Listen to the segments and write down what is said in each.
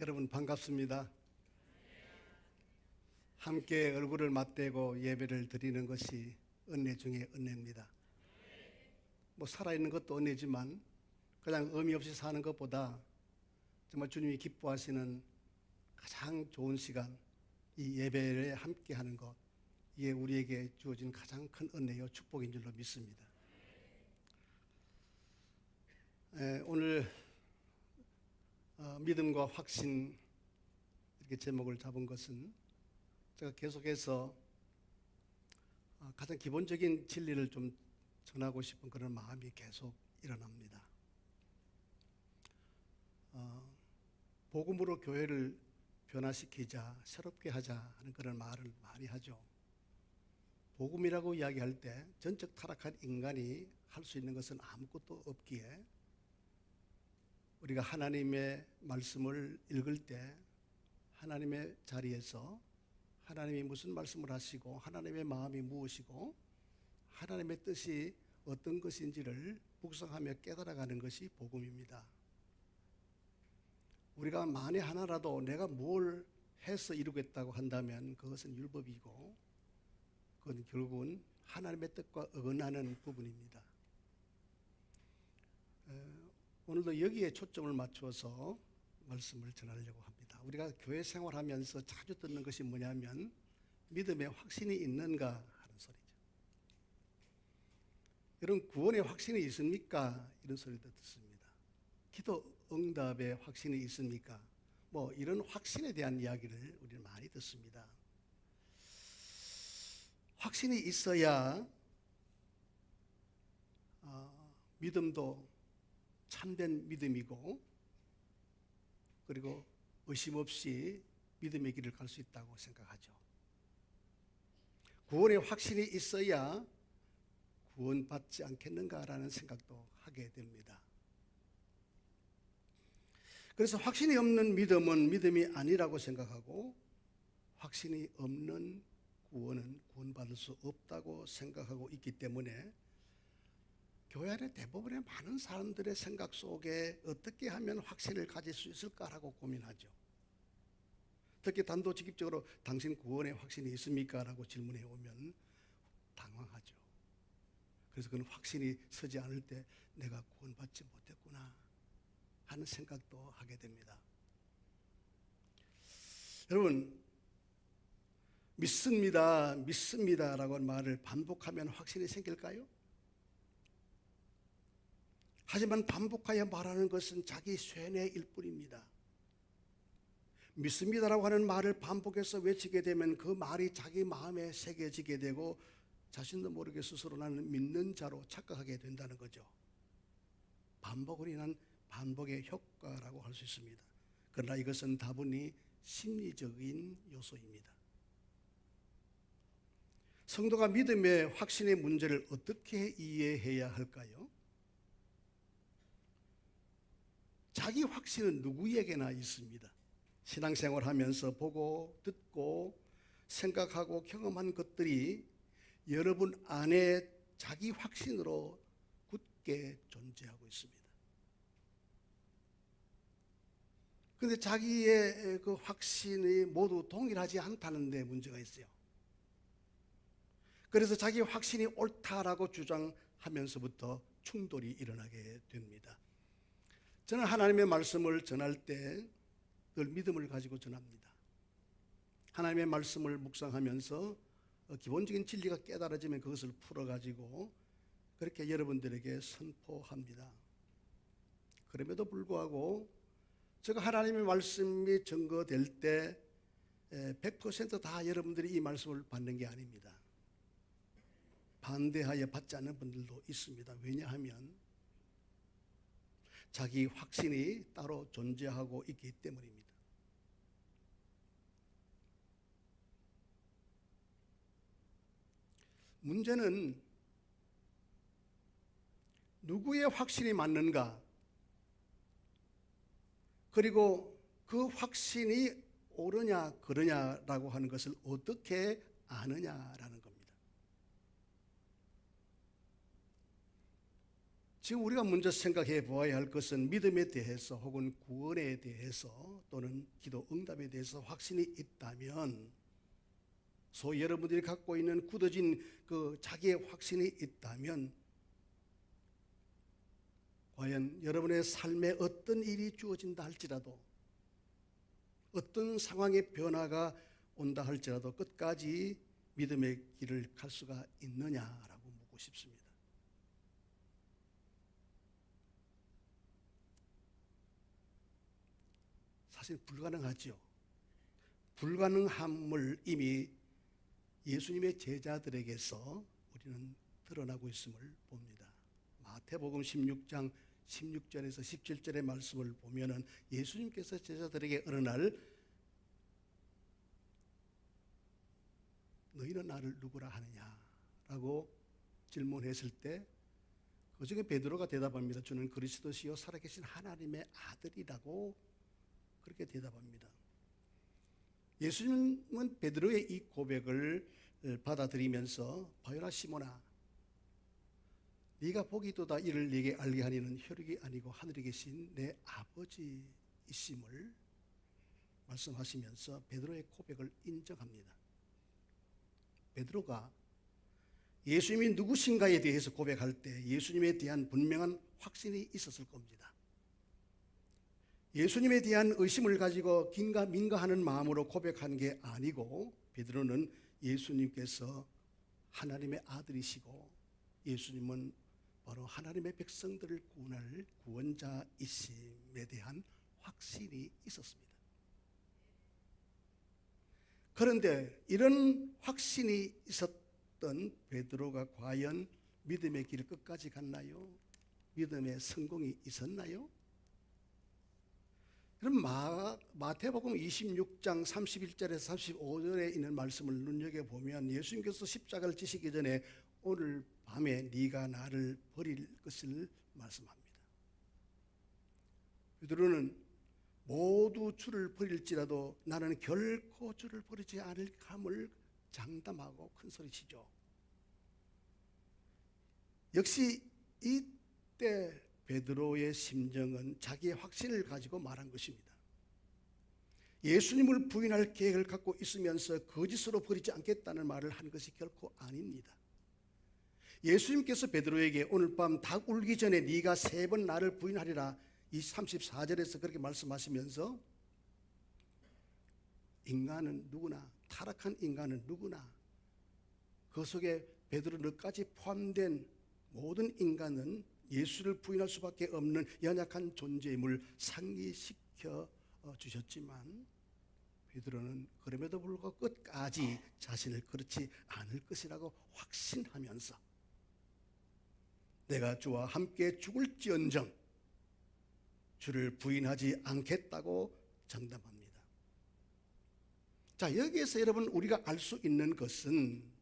여러분 반갑습니다. 함께 얼굴을 맞대고 예배를 드리는 것이 은혜 중에 은혜입니다. 살아있는 것도 은혜지만 그냥 의미 없이 사는 것보다 정말 주님이 기뻐하시는 가장 좋은 시간, 이 예배에 함께 하는 것, 이게 우리에게 주어진 가장 큰 은혜요 축복인 줄로 믿습니다. 오늘 믿음과 확신 이렇게 제목을 잡은 것은 제가 계속해서 가장 기본적인 진리를 좀 전하고 싶은 그런 마음이 계속 일어납니다. 복음으로 교회를 변화시키자, 새롭게 하자 하는 그런 말을 많이 하죠. 복음이라고 이야기할 때 전적 타락한 인간이 할 수 있는 것은 아무것도 없기에 우리가 하나님의 말씀을 읽을 때 하나님의 자리에서 하나님이 무슨 말씀을 하시고 하나님의 마음이 무엇이고 하나님의 뜻이 어떤 것인지를 묵상하며 깨달아가는 것이 복음입니다. 우리가 만에 하나라도 내가 뭘 해서 이루겠다고 한다면 그것은 율법이고 그건 결국은 하나님의 뜻과 어긋나는 부분입니다. 오늘도 여기에 초점을 맞춰서 말씀을 전하려고 합니다. 우리가 교회 생활하면서 자주 듣는 것이 뭐냐면 믿음에 확신이 있는가 하는 소리죠. 여러분 구원에 확신이 있습니까? 이런 소리도 듣습니다. 기도 응답에 확신이 있습니까? 이런 확신에 대한 이야기를 우리는 많이 듣습니다. 확신이 있어야 믿음도 참된 믿음이고 그리고 의심 없이 믿음의 길을 갈 수 있다고 생각하죠. 구원에 확신이 있어야 구원받지 않겠는가라는 생각도 하게 됩니다. 그래서 확신이 없는 믿음은 믿음이 아니라고 생각하고 확신이 없는 구원은 구원받을 수 없다고 생각하고 있기 때문에 교회 안에 대부분의 많은 사람들의 생각 속에 어떻게 하면 확신을 가질 수 있을까라고 고민하죠. 특히 단도직입적으로 당신 구원에 확신이 있습니까? 라고 질문해 오면 당황하죠. 그래서 그는 확신이 서지 않을 때 내가 구원받지 못했구나 하는 생각도 하게 됩니다. 여러분, 믿습니다, 믿습니다라고 말을 반복하면 확신이 생길까요? 하지만 반복하여 말하는 것은 자기 쇠뇌일 뿐입니다. 믿습니다라고 하는 말을 반복해서 외치게 되면 그 말이 자기 마음에 새겨지게 되고 자신도 모르게 스스로 나는 믿는 자로 착각하게 된다는 거죠. 반복으로 인한 반복의 효과라고 할 수 있습니다. 그러나 이것은 다분히 심리적인 요소입니다. 성도가 믿음의 확신의 문제를 어떻게 이해해야 할까요? 자기 확신은 누구에게나 있습니다. 신앙생활 하면서 보고 듣고 생각하고 경험한 것들이 여러분 안에 자기 확신으로 굳게 존재하고 있습니다. 그런데 자기의 그 확신이 모두 동일하지 않다는 데 문제가 있어요. 그래서 자기 확신이 옳다라고 주장하면서부터 충돌이 일어나게 됩니다. 저는 하나님의 말씀을 전할 때 늘 믿음을 가지고 전합니다. 하나님의 말씀을 묵상하면서 기본적인 진리가 깨달아지면 그것을 풀어가지고 그렇게 여러분들에게 선포합니다. 그럼에도 불구하고 제가 하나님의 말씀이 증거될 때 100% 다 여러분들이 이 말씀을 받는 게 아닙니다. 반대하여 받지 않는 분들도 있습니다. 왜냐하면 자기 확신이 따로 존재하고 있기 때문입니다. 문제는 누구의 확신이 맞는가? 그리고 그 확신이 옳으냐 그러냐라고 하는 것을 어떻게 아느냐라는 겁니다. 지금 우리가 먼저 생각해 보아야 할 것은 믿음에 대해서 혹은 구원에 대해서 또는 기도 응답에 대해서 확신이 있다면, 소위 여러분들이 갖고 있는 굳어진 그 자기의 확신이 있다면, 과연 여러분의 삶에 어떤 일이 주어진다 할지라도, 어떤 상황의 변화가 온다 할지라도 끝까지 믿음의 길을 갈 수가 있느냐라고 묻고 싶습니다. 사실 불가능하지요. 불가능함을 이미 예수님의 제자들에게서 우리는 드러나고 있음을 봅니다. 마태복음 16장 16절에서 17절의 말씀을 보면은 예수님께서 제자들에게 어느 날 너희는 나를 누구라 하느냐라고 질문했을 때 그중에 베드로가 대답합니다. 주는 그리스도시요 살아계신 하나님의 아들이라고 그렇게 대답합니다. 예수님은 베드로의 이 고백을 받아들이면서 바요나 시몬아, 네가 보기도다 이를 네게 알게 하니는 혈육이 아니고 하늘에 계신 내 아버지이심을 말씀하시면서 베드로의 고백을 인정합니다. 베드로가 예수님이 누구신가에 대해서 고백할 때 예수님에 대한 분명한 확신이 있었을 겁니다. 예수님에 대한 의심을 가지고 긴가민가하는 마음으로 고백한 게 아니고, 베드로는 예수님께서 하나님의 아들이시고 예수님은 바로 하나님의 백성들을 구원할 구원자이심에 대한 확신이 있었습니다. 그런데 이런 확신이 있었던 베드로가 과연 믿음의 길을 끝까지 갔나요? 믿음의 성공이 있었나요? 그럼 마태복음 26장 31절에서 35절에 있는 말씀을 눈여겨보면 예수님께서 십자가를 지시기 전에 오늘 밤에 네가 나를 버릴 것을 말씀합니다. 베드로는 모두 주를 버릴지라도 나는 결코 주를 버리지 않을 감을 장담하고 큰 소리치죠. 역시 이때 베드로의 심정은 자기의 확신을 가지고 말한 것입니다. 예수님을 부인할 계획을 갖고 있으면서 거짓으로 버리지 않겠다는 말을 한 것이 결코 아닙니다. 예수님께서 베드로에게 오늘 밤 닭 울기 전에 네가 3번 나를 부인하리라, 이 34절에서 그렇게 말씀하시면서 인간은 누구나, 타락한 인간은 누구나, 그 속에 베드로 너까지 포함된 모든 인간은 예수를 부인할 수밖에 없는 연약한 존재임을 상기시켜 주셨지만 베드로는 그럼에도 불구하고 끝까지 자신을 그렇지 않을 것이라고 확신하면서 내가 주와 함께 죽을지언정 주를 부인하지 않겠다고 장담합니다. 자, 여기에서 여러분 우리가 알 수 있는 것은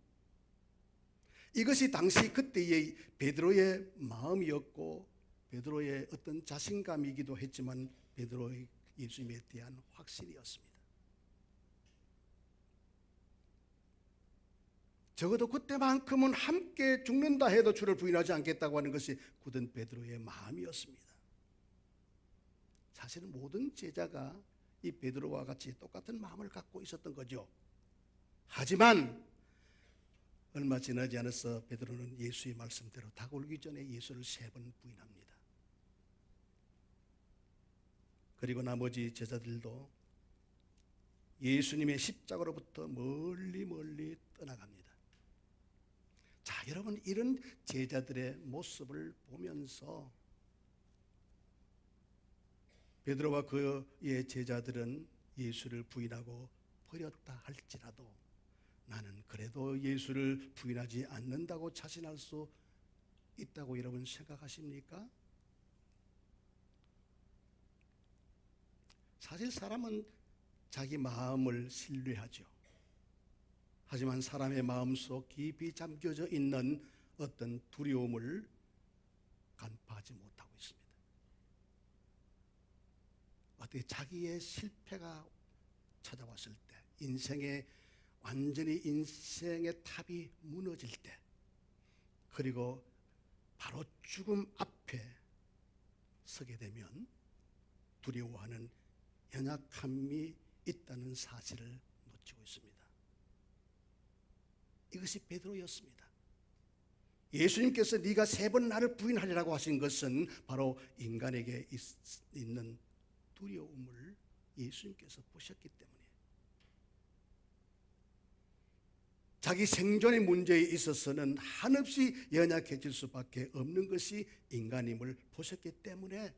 이것이 당시 그때의 베드로의 마음이었고 베드로의 어떤 자신감이기도 했지만 베드로의 예수님에 대한 확신이었습니다. 적어도 그때만큼은 함께 죽는다 해도 주를 부인하지 않겠다고 하는 것이 굳은 베드로의 마음이었습니다. 사실은 모든 제자가 이 베드로와 같이 똑같은 마음을 갖고 있었던 거죠. 하지만 얼마 지나지 않아서 베드로는 예수의 말씀대로 닭 울기 전에 예수를 3번 부인합니다. 그리고 나머지 제자들도 예수님의 십자가로부터 멀리 멀리 떠나갑니다. 자, 여러분 이런 제자들의 모습을 보면서 베드로와 그의 제자들은 예수를 부인하고 버렸다 할지라도 나는 그래도 예수를 부인하지 않는다고 자신할 수 있다고 여러분 생각하십니까? 사실 사람은 자기 마음을 신뢰하죠. 하지만 사람의 마음속 깊이 잠겨져 있는 어떤 두려움을 간파하지 못하고 있습니다. 어떻게 자기의 실패가 찾아왔을 때, 완전히 인생의 탑이 무너질 때, 그리고 바로 죽음 앞에 서게 되면 두려워하는 연약함이 있다는 사실을 놓치고 있습니다. 이것이 베드로였습니다. 예수님께서 네가 3번 나를 부인하리라고 하신 것은 바로 인간에게 있는 두려움을 예수님께서 보셨기 때문에, 자기 생존의 문제에 있어서는 한없이 연약해질 수밖에 없는 것이 인간임을 보셨기 때문에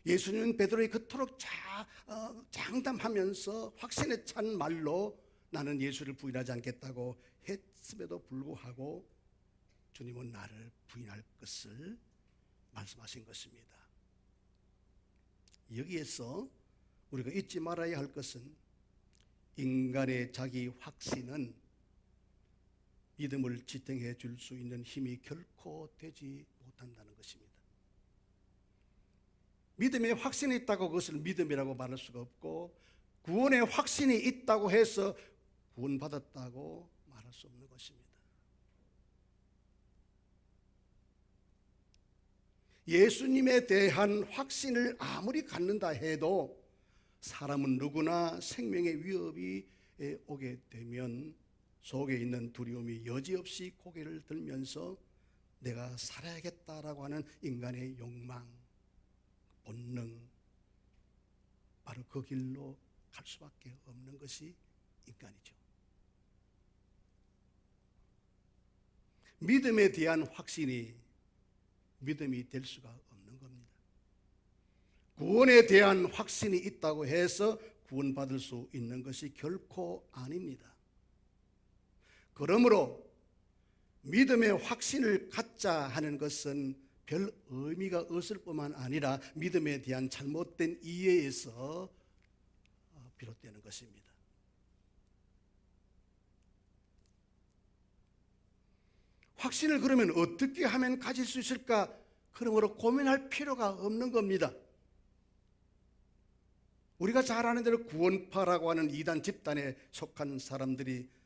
예수님은 베드로의 그토록 장담하면서 확신에 찬 말로 나는 예수를 부인하지 않겠다고 했음에도 불구하고 주님은 나를 부인할 것을 말씀하신 것입니다. 여기에서 우리가 잊지 말아야 할 것은 인간의 자기 확신은 믿음을 지탱해 줄 수 있는 힘이 결코 되지 못한다는 것입니다. 믿음에 확신이 있다고 그것을 믿음이라고 말할 수가 없고, 구원에 확신이 있다고 해서 구원받았다고 말할 수 없는 것입니다. 예수님에 대한 확신을 아무리 갖는다 해도 사람은 누구나 생명의 위협이 오게 되면 속에 있는 두려움이 여지없이 고개를 들면서 내가 살아야겠다라고 하는 인간의 욕망, 본능, 바로 그 길로 갈 수밖에 없는 것이 인간이죠. 믿음에 대한 확신이 믿음이 될 수가 없는 겁니다. 구원에 대한 확신이 있다고 해서 구원받을 수 있는 것이 결코 아닙니다. 그러므로 믿음의 확신을 갖자 하는 것은 별 의미가 없을 뿐만 아니라 믿음에 대한 잘못된 이해에서 비롯되는 것입니다. 확신을 그러면 어떻게 하면 가질 수 있을까? 그러므로 고민할 필요가 없는 겁니다. 우리가 잘 아는 대로 구원파라고 하는 이단 집단에 속한 사람들이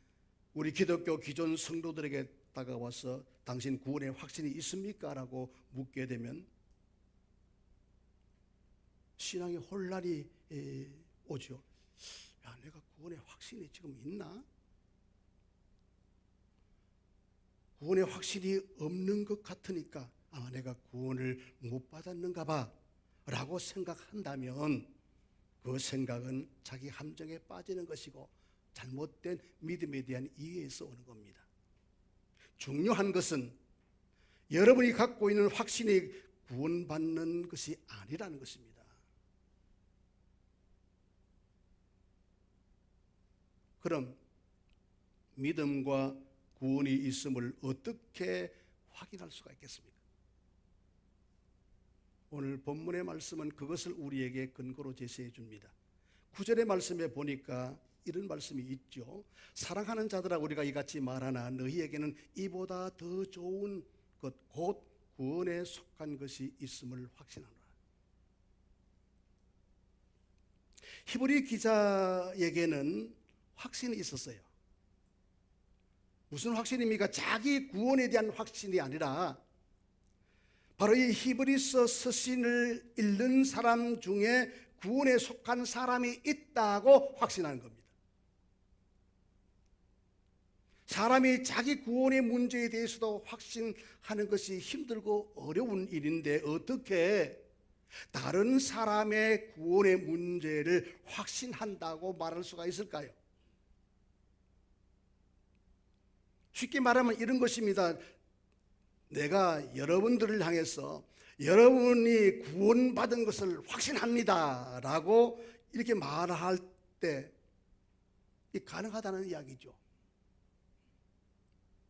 우리 기독교 기존 성도들에게 다가와서 당신 구원에 확신이 있습니까? 라고 묻게 되면 신앙의 혼란이 오죠. 야, 내가 구원에 확신이 지금 있나? 구원에 확신이 없는 것 같으니까 아마 내가 구원을 못 받았는가 봐 라고 생각한다면 그 생각은 자기 함정에 빠지는 것이고 잘못된 믿음에 대한 이해에서 오는 겁니다. 중요한 것은 여러분이 갖고 있는 확신이 구원받는 것이 아니라는 것입니다. 그럼 믿음과 구원이 있음을 어떻게 확인할 수가 있겠습니까? 오늘 본문의 말씀은 그것을 우리에게 근거로 제시해 줍니다. 9절의 말씀에 보니까 이런 말씀이 있죠. 사랑하는 자들아 우리가 이같이 말하나 너희에게는 이보다 더 좋은 것 곧 구원에 속한 것이 있음을 확신하노라. 히브리 기자에게는 확신이 있었어요. 무슨 확신입니까? 자기 구원에 대한 확신이 아니라 바로 이 히브리서 서신을 읽는 사람 중에 구원에 속한 사람이 있다고 확신하는 겁니다. 사람이 자기 구원의 문제에 대해서도 확신하는 것이 힘들고 어려운 일인데 어떻게 다른 사람의 구원의 문제를 확신한다고 말할 수가 있을까요? 쉽게 말하면 이런 것입니다. 내가 여러분들을 향해서 여러분이 구원받은 것을 확신합니다 라고 이렇게 말할 때 가능하다는 이야기죠.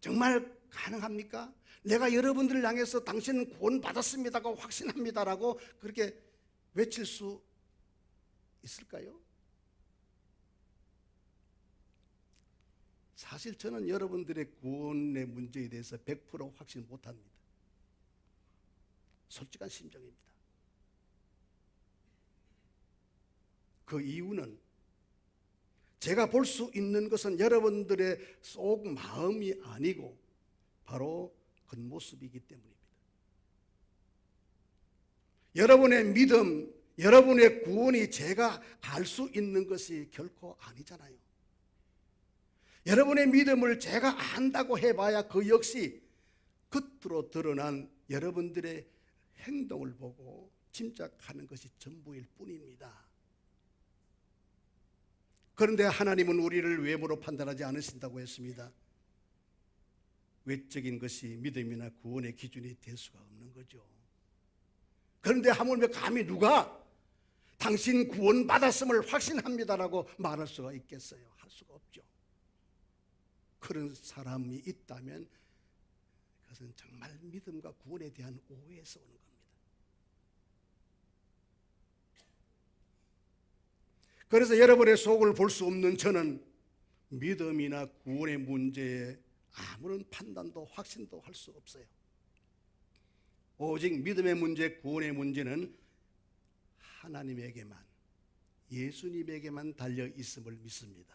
정말 가능합니까? 내가 여러분들을 향해서 당신은 구원받았습니다고 확신합니다라고 그렇게 외칠 수 있을까요? 사실 저는 여러분들의 구원의 문제에 대해서 100% 확신 못합니다. 솔직한 심정입니다. 그 이유는 제가 볼 수 있는 것은 여러분들의 속 마음이 아니고 바로 겉모습이기 때문입니다. 여러분의 믿음, 여러분의 구원이 제가 알 수 있는 것이 결코 아니잖아요. 여러분의 믿음을 제가 안다고 해봐야 그 역시 겉으로 드러난 여러분들의 행동을 보고 짐작하는 것이 전부일 뿐입니다. 그런데 하나님은 우리를 외모로 판단하지 않으신다고 했습니다. 외적인 것이 믿음이나 구원의 기준이 될 수가 없는 거죠. 그런데 하물며 감히 누가 당신 구원 받았음을 확신합니다라고 말할 수가 있겠어요? 할 수가 없죠. 그런 사람이 있다면 그것은 정말 믿음과 구원에 대한 오해에서 오는 겁니다. 그래서 여러분의 속을 볼 수 없는 저는 믿음이나 구원의 문제에 아무런 판단도 확신도 할 수 없어요. 오직 믿음의 문제, 구원의 문제는 하나님에게만, 예수님에게만 달려 있음을 믿습니다.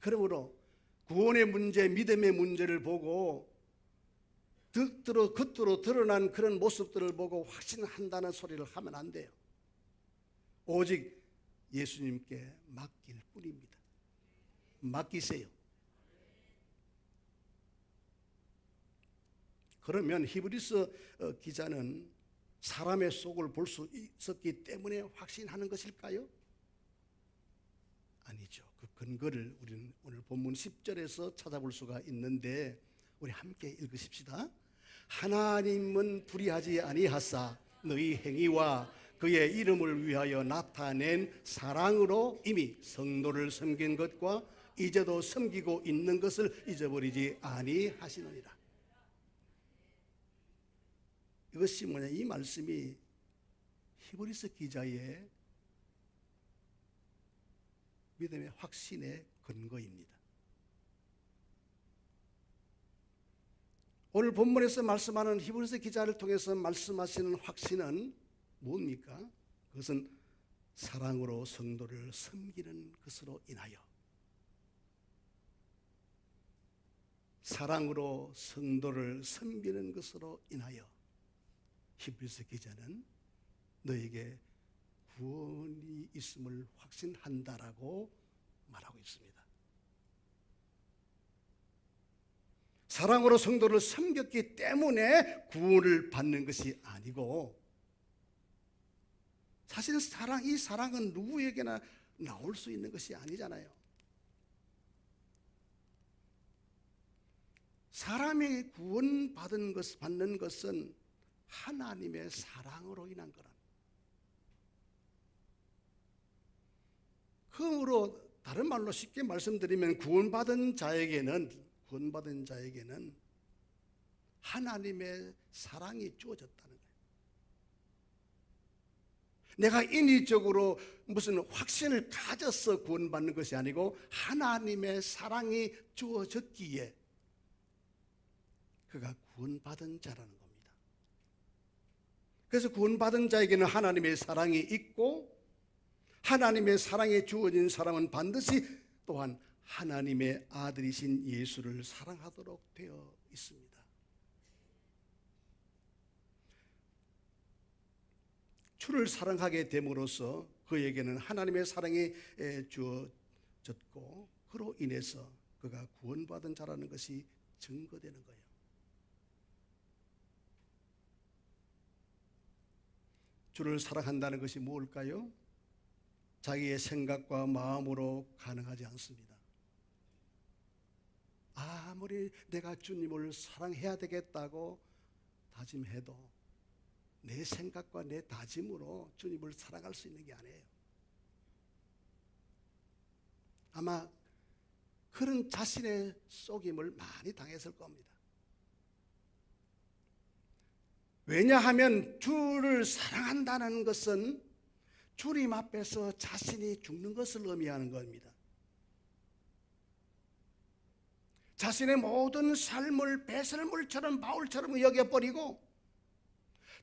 그러므로 구원의 문제, 믿음의 문제를 보고 겉으로 드러난 그런 모습들을 보고 확신한다는 소리를 하면 안 돼요. 오직 예수님께 맡길 뿐입니다. 맡기세요. 그러면 히브리서 기자는 사람의 속을 볼 수 있었기 때문에 확신하는 것일까요? 아니죠. 그 근거를 우리는 오늘 본문 10절에서 찾아볼 수가 있는데 우리 함께 읽으십시다. 하나님은 불의하지 아니하사 너희 행위와 그의 이름을 위하여 나타낸 사랑으로 이미 성도를 섬긴 것과 이제도 섬기고 있는 것을 잊어버리지 아니하시느니라. 이것이 뭐냐, 이 말씀이 히브리서 기자의 믿음의 확신의 근거입니다. 오늘 본문에서 말씀하는 히브리서 기자를 통해서 말씀하시는 확신은 뭡니까? 그것은 사랑으로 성도를 섬기는 것으로 인하여, 사랑으로 성도를 섬기는 것으로 인하여 히브리서 기자는 너에게 구원이 있음을 확신한다라고 말하고 있습니다. 사랑으로 성도를 섬겼기 때문에 구원을 받는 것이 아니고, 사실 이 사랑은 누구에게나 나올 수 있는 것이 아니잖아요. 사람이 구원받는 받는 것은 하나님의 사랑으로 인한 거라. 그러므로 다른 말로 쉽게 말씀드리면 구원받은 자에게는 하나님의 사랑이 주어졌다는 거예요. 내가 인위적으로 무슨 확신을 가져서 구원받는 것이 아니고 하나님의 사랑이 주어졌기에 그가 구원받은 자라는 겁니다. 그래서 구원받은 자에게는 하나님의 사랑이 있고, 하나님의 사랑에 주어진 사람은 반드시 또한 하나님의 아들이신 예수를 사랑하도록 되어 있습니다. 주를 사랑하게 됨으로써 그에게는 하나님의 사랑이 주어졌고, 그로 인해서 그가 구원받은 자라는 것이 증거되는 거예요. 주를 사랑한다는 것이 무엇일까요? 자기의 생각과 마음으로 가능하지 않습니다. 아무리 내가 주님을 사랑해야 되겠다고 다짐해도 내 생각과 내 다짐으로 주님을 사랑할 수 있는 게 아니에요. 아마 그런 자신의 속임을 많이 당했을 겁니다. 왜냐하면 주를 사랑한다는 것은 주님 앞에서 자신이 죽는 것을 의미하는 겁니다. 자신의 모든 삶을 배설물처럼 바울처럼 여겨버리고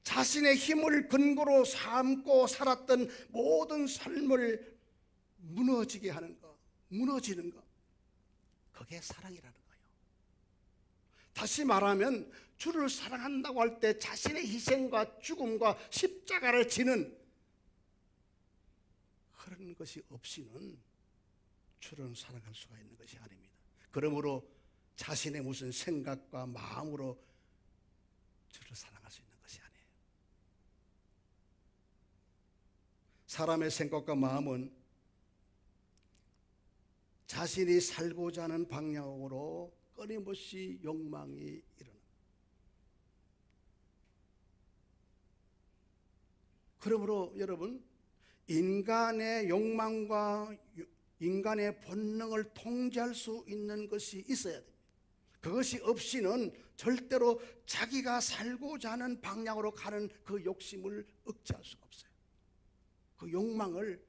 자신의 힘을 근거로 삼고 살았던 모든 삶을 무너지게 하는 것, 무너지는 것, 그게 사랑이라는 거예요. 다시 말하면 주를 사랑한다고 할 때 자신의 희생과 죽음과 십자가를 지는 그런 것이 없이는 주를 사랑할 수가 있는 것이 아닙니다. 그러므로 자신의 무슨 생각과 마음으로 주를 사랑할 수 있는 것이 아니에요. 사람의 생각과 마음은 자신이 살고자 하는 방향으로 끊임없이 욕망이 일어납니다. 그러므로 여러분, 인간의 욕망과 인간의 본능을 통제할 수 있는 것이 있어야 됩니다. 그것이 없이는 절대로 자기가 살고자 하는 방향으로 가는 그 욕심을 억제할 수가 없어요. 그 욕망을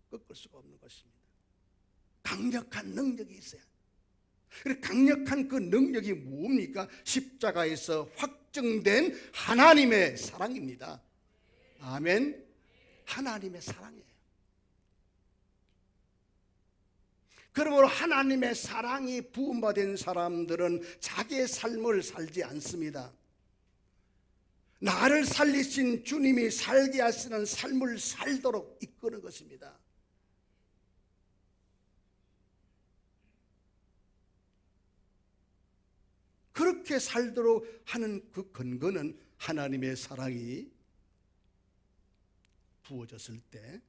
꺾을 수가 없는 것입니다. 강력한 능력이 있어야 돼요. 강력한 그 능력이 뭡니까? 십자가에서 확정된 하나님의 사랑입니다. 아멘. 하나님의 사랑이에요. 그러므로 하나님의 사랑이 부음받은 사람들은 자기의 삶을 살지 않습니다. 나를 살리신 주님이 살게 하시는 삶을 살도록 이끄는 것입니다. 그렇게 살도록 하는 그 근거는 하나님의 사랑이 부어졌을 때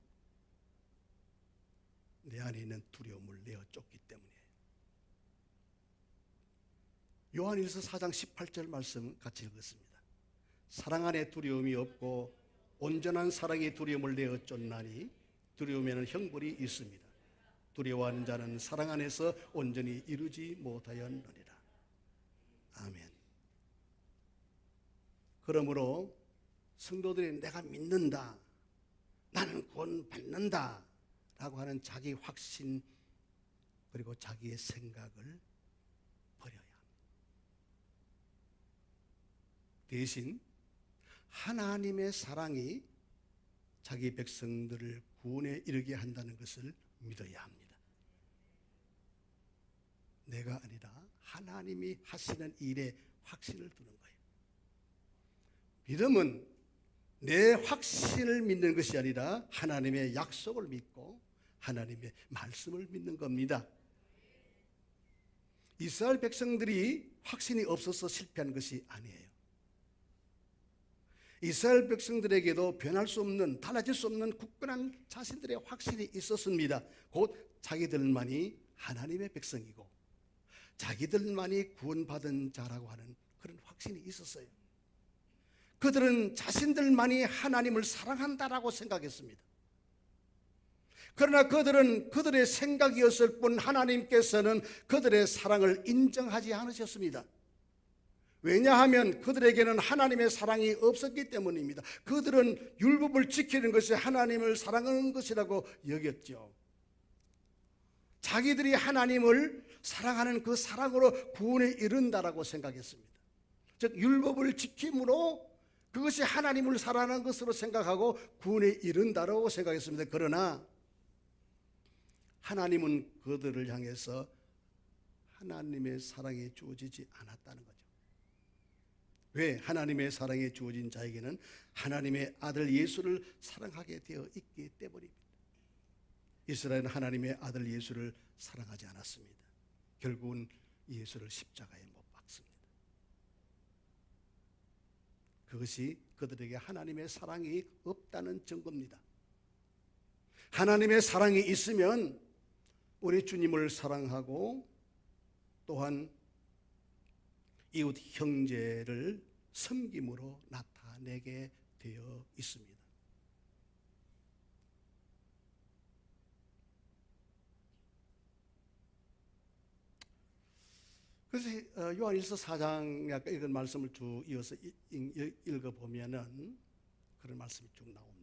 내 안에 있는 두려움을 내어 쫓기 때문이에요. 요한일서 4장 18절 말씀 같이 읽었습니다. 사랑 안에 두려움이 없고 온전한 사랑이 두려움을 내어 쫓나니 두려움에는 형벌이 있습니다. 두려워하는 자는 사랑 안에서 온전히 이루지 못하였느니라. 아멘. 그러므로 성도들이 내가 믿는다, 나는 구원받는다 라고 하는 자기 확신 그리고 자기의 생각을 버려야 합니다. 대신 하나님의 사랑이 자기 백성들을 구원에 이르게 한다는 것을 믿어야 합니다. 내가 아니라 하나님이 하시는 일에 확신을 두는 거예요. 믿음은 내 확신을 믿는 것이 아니라 하나님의 약속을 믿고 하나님의 말씀을 믿는 겁니다. 이스라엘 백성들이 확신이 없어서 실패한 것이 아니에요. 이스라엘 백성들에게도 변할 수 없는, 달라질 수 없는 굳건한 자신들의 확신이 있었습니다. 곧 자기들만이 하나님의 백성이고 자기들만이 구원받은 자라고 하는 그런 확신이 있었어요. 그들은 자신들만이 하나님을 사랑한다라고 생각했습니다. 그러나 그들은 그들의 생각이었을 뿐 하나님께서는 그들의 사랑을 인정하지 않으셨습니다. 왜냐하면 그들에게는 하나님의 사랑이 없었기 때문입니다. 그들은 율법을 지키는 것이 하나님을 사랑하는 것이라고 여겼죠. 자기들이 하나님을 사랑하는 그 사랑으로 구원에 이른다라고 생각했습니다. 즉 율법을 지킴으로 그것이 하나님을 사랑하는 것으로 생각하고 구원에 이른다라고 생각했습니다. 그러나 하나님은 그들을 향해서 하나님의 사랑이 주어지지 않았다는 거죠. 왜? 하나님의 사랑이 주어진 자에게는 하나님의 아들 예수를 사랑하게 되어 있기 때문입니다. 이스라엘은 하나님의 아들 예수를 사랑하지 않았습니다. 결국은 예수를 십자가에 못 박습니다. 그것이 그들에게 하나님의 사랑이 없다는 증거입니다. 하나님의 사랑이 있으면 우리 주님을 사랑하고 또한 이웃 형제를 섬김으로 나타내게 되어 있습니다. 그래서 요한일서 4장 아까 읽은 말씀을 쭉 이어서 읽어보면은 그런 말씀이 쭉 나옵니다.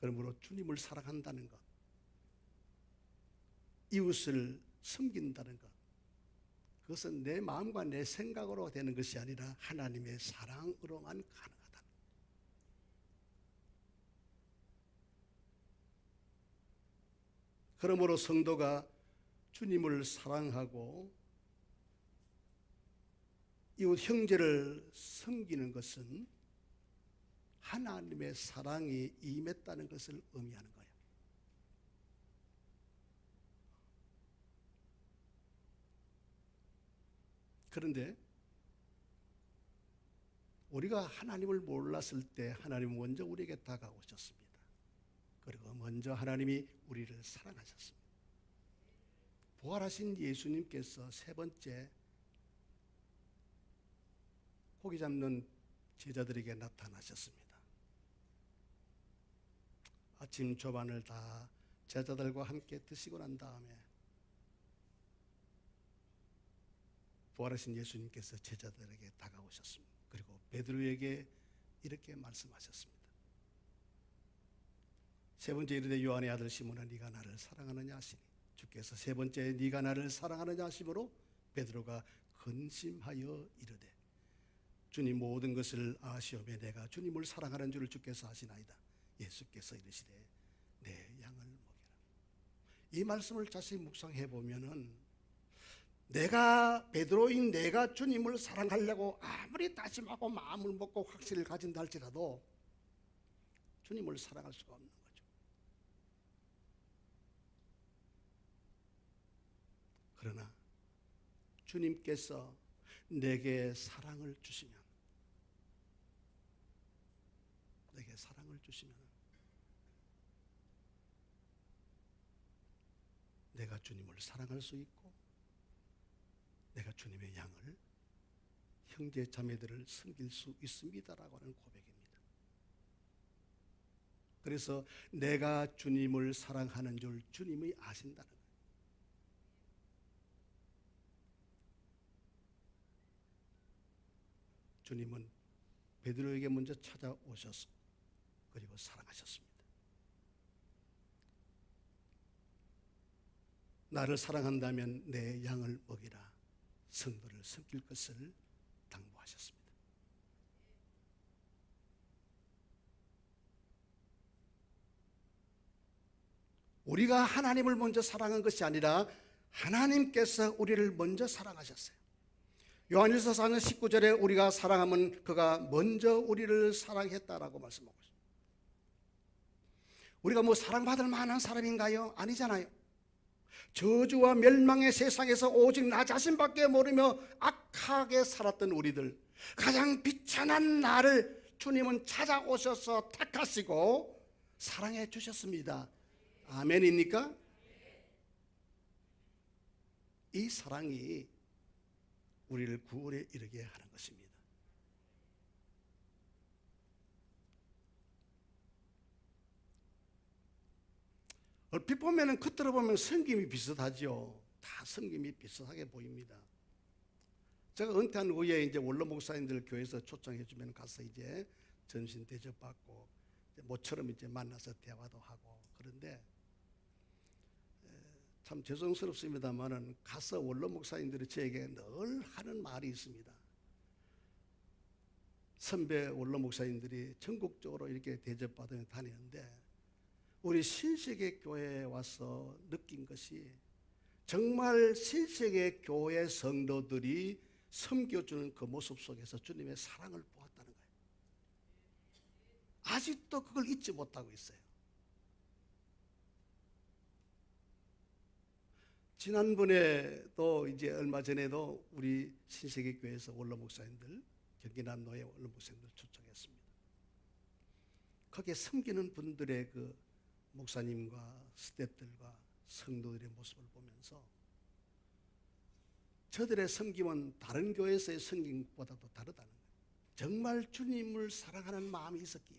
그러므로 주님을 사랑한다는 것, 이웃을 섬긴다는 것, 그것은 내 마음과 내 생각으로 되는 것이 아니라 하나님의 사랑으로만 가능하다. 그러므로 성도가 주님을 사랑하고 이웃 형제를 섬기는 것은 하나님의 사랑이 임했다는 것을 의미하는 거예요. 그런데 우리가 하나님을 몰랐을 때 하나님은 먼저 우리에게 다가오셨습니다. 그리고 먼저 하나님이 우리를 사랑하셨습니다. 부활하신 예수님께서 세 번째 고기 잡는 제자들에게 나타나셨습니다. 아침 조반을 다 제자들과 함께 드시고 난 다음에 부활하신 예수님께서 제자들에게 다가오셨습니다. 그리고 베드로에게 이렇게 말씀하셨습니다. 세 번째 이르되 요한의 아들 시몬아 네가 나를 사랑하느냐 하시니 주께서 세 번째 네가 나를 사랑하느냐 하심으로 베드로가 근심하여 이르되 주님 모든 것을 아시오매 내가 주님을 사랑하는 줄을 주께서 아시나이다. 예수께서 이르시되 내 양을 먹여라. 이 말씀을 자세히 묵상해 보면은 베드로인 내가 주님을 사랑하려고 아무리 다짐하고 마음을 먹고 확신을 가진다 할지라도 주님을 사랑할 수가 없는 거죠. 그러나 주님께서 내게 사랑을 주시면 내가 주님을 사랑할 수 있고 내가 주님의 양을 형제 자매들을 섬길 수 있습니다라고 하는 고백입니다. 그래서 내가 주님을 사랑하는 줄 주님이 아신다는 거예요. 주님은 베드로에게 먼저 찾아오셔서 그리고 사랑하셨습니다. 나를 사랑한다면 내 양을 먹이라. 성도를 섬길 것을 당부하셨습니다. 우리가 하나님을 먼저 사랑한 것이 아니라 하나님께서 우리를 먼저 사랑하셨어요. 요한일서 4장 19절에 우리가 사랑하면 그가 먼저 우리를 사랑했다라고 말씀하고 있습니다. 우리가 뭐 사랑받을 만한 사람인가요? 아니잖아요. 저주와 멸망의 세상에서 오직 나 자신밖에 모르며 악하게 살았던 우리들, 가장 비천한 나를 주님은 찾아오셔서 택하시고 사랑해 주셨습니다. 아멘입니까? 이 사랑이 우리를 구원에 이르게 하는 것입니다. 얼핏 보면은 겉으로 보면 섬김이 비슷하죠. 다 섬김이 비슷하게 보입니다. 제가 은퇴한 후에 이제 원로 목사님들 교회에서 초청해 주면 가서 이제 전신 대접 받고 모처럼 이제 만나서 대화도 하고 그런데 참 죄송스럽습니다만은 가서 원로 목사님들이 저에게 늘 하는 말이 있습니다. 선배 원로 목사님들이 전국적으로 이렇게 대접받으며 다니는데 우리 신세계 교회에 와서 느낀 것이 정말 신세계 교회 성도들이 섬겨주는 그 모습 속에서 주님의 사랑을 보았다는 거예요. 아직도 그걸 잊지 못하고 있어요. 지난번에 또 이제 얼마 전에도 우리 신세계 교회에서 원로 목사님들 경기남로의 원로 목사님들 초청했습니다. 거기에 섬기는 분들의 그 목사님과 스태프들과 성도들의 모습을 보면서 저들의 섬김은 다른 교회에서의 섬김보다도 다르다는 거예요. 정말 주님을 사랑하는 마음이 있었기에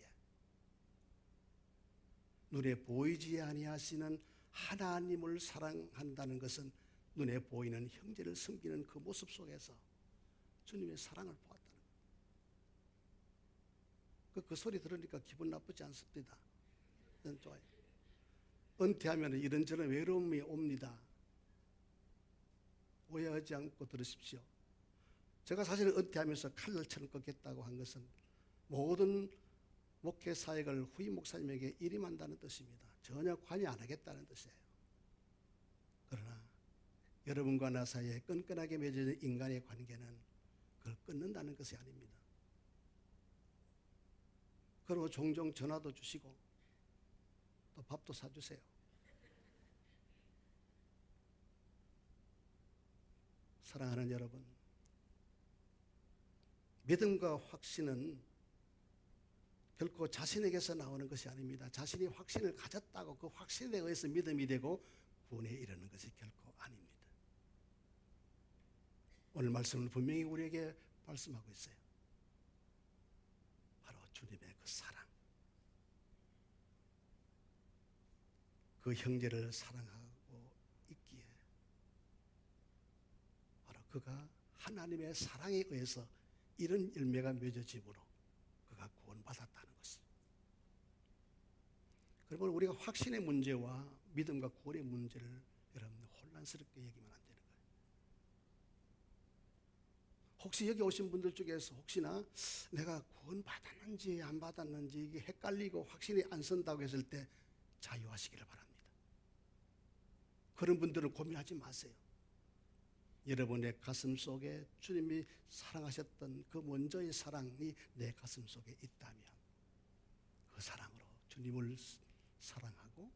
눈에 보이지 아니하시는 하나님을 사랑한다는 것은 눈에 보이는 형제를 섬기는 그 모습 속에서 주님의 사랑을 보았다는 거예요. 그 소리 들으니까 기분 나쁘지 않습니다. 저는 좋아요. 은퇴하면 이런저런 외로움이 옵니다. 오해하지 않고 들으십시오. 제가 사실은 은퇴하면서 칼날처럼 꺾겠다고 한 것은 모든 목회 사역을 후임 목사님에게 일임한다는 뜻입니다. 전혀 관여 안 하겠다는 뜻이에요. 그러나 여러분과 나 사이에 끈끈하게 맺어진 인간의 관계는 그걸 끊는다는 것이 아닙니다. 그리고 종종 전화도 주시고 또 밥도 사주세요. 사랑하는 여러분, 믿음과 확신은 결코 자신에게서 나오는 것이 아닙니다. 자신이 확신을 가졌다고 그 확신에 의해서 믿음이 되고 구원에 이르는 것이 결코 아닙니다. 오늘 말씀은 분명히 우리에게 말씀하고 있어요. 바로 주님의 그 사랑, 그 형제를 사랑하고 있기에 바로 그가 하나님의 사랑에 의해서 이런 열매가 맺어짐으로 그가 구원받았다는 것이죠. 그러면 우리가 확신의 문제와 믿음과 구원의 문제를 여러분 혼란스럽게 여기면 안 되는 거예요. 혹시 여기 오신 분들 중에서 혹시나 내가 구원받았는지 안 받았는지 이게 헷갈리고 확신이 안 선다고 했을 때 자유하시기를 바랍니다. 그런 분들은 고민하지 마세요. 여러분의 가슴 속에 주님이 사랑하셨던 그 먼저의 사랑이 내 가슴 속에 있다면 그 사랑으로 주님을 사랑하고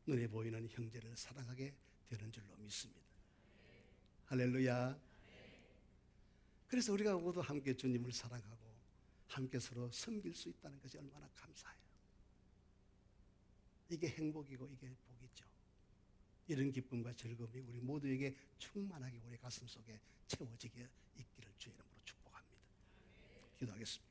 눈에 보이는 형제를 사랑하게 되는 줄로 믿습니다. 할렐루야. 그래서 우리가 모두 함께 주님을 사랑하고 함께 서로 섬길 수 있다는 것이 얼마나 감사해요. 이게 행복이고 이게 복이죠. 이런 기쁨과 즐거움이 우리 모두에게 충만하게 우리 가슴 속에 채워지게 있기를 주의 이름으로 축복합니다. 기도하겠습니다.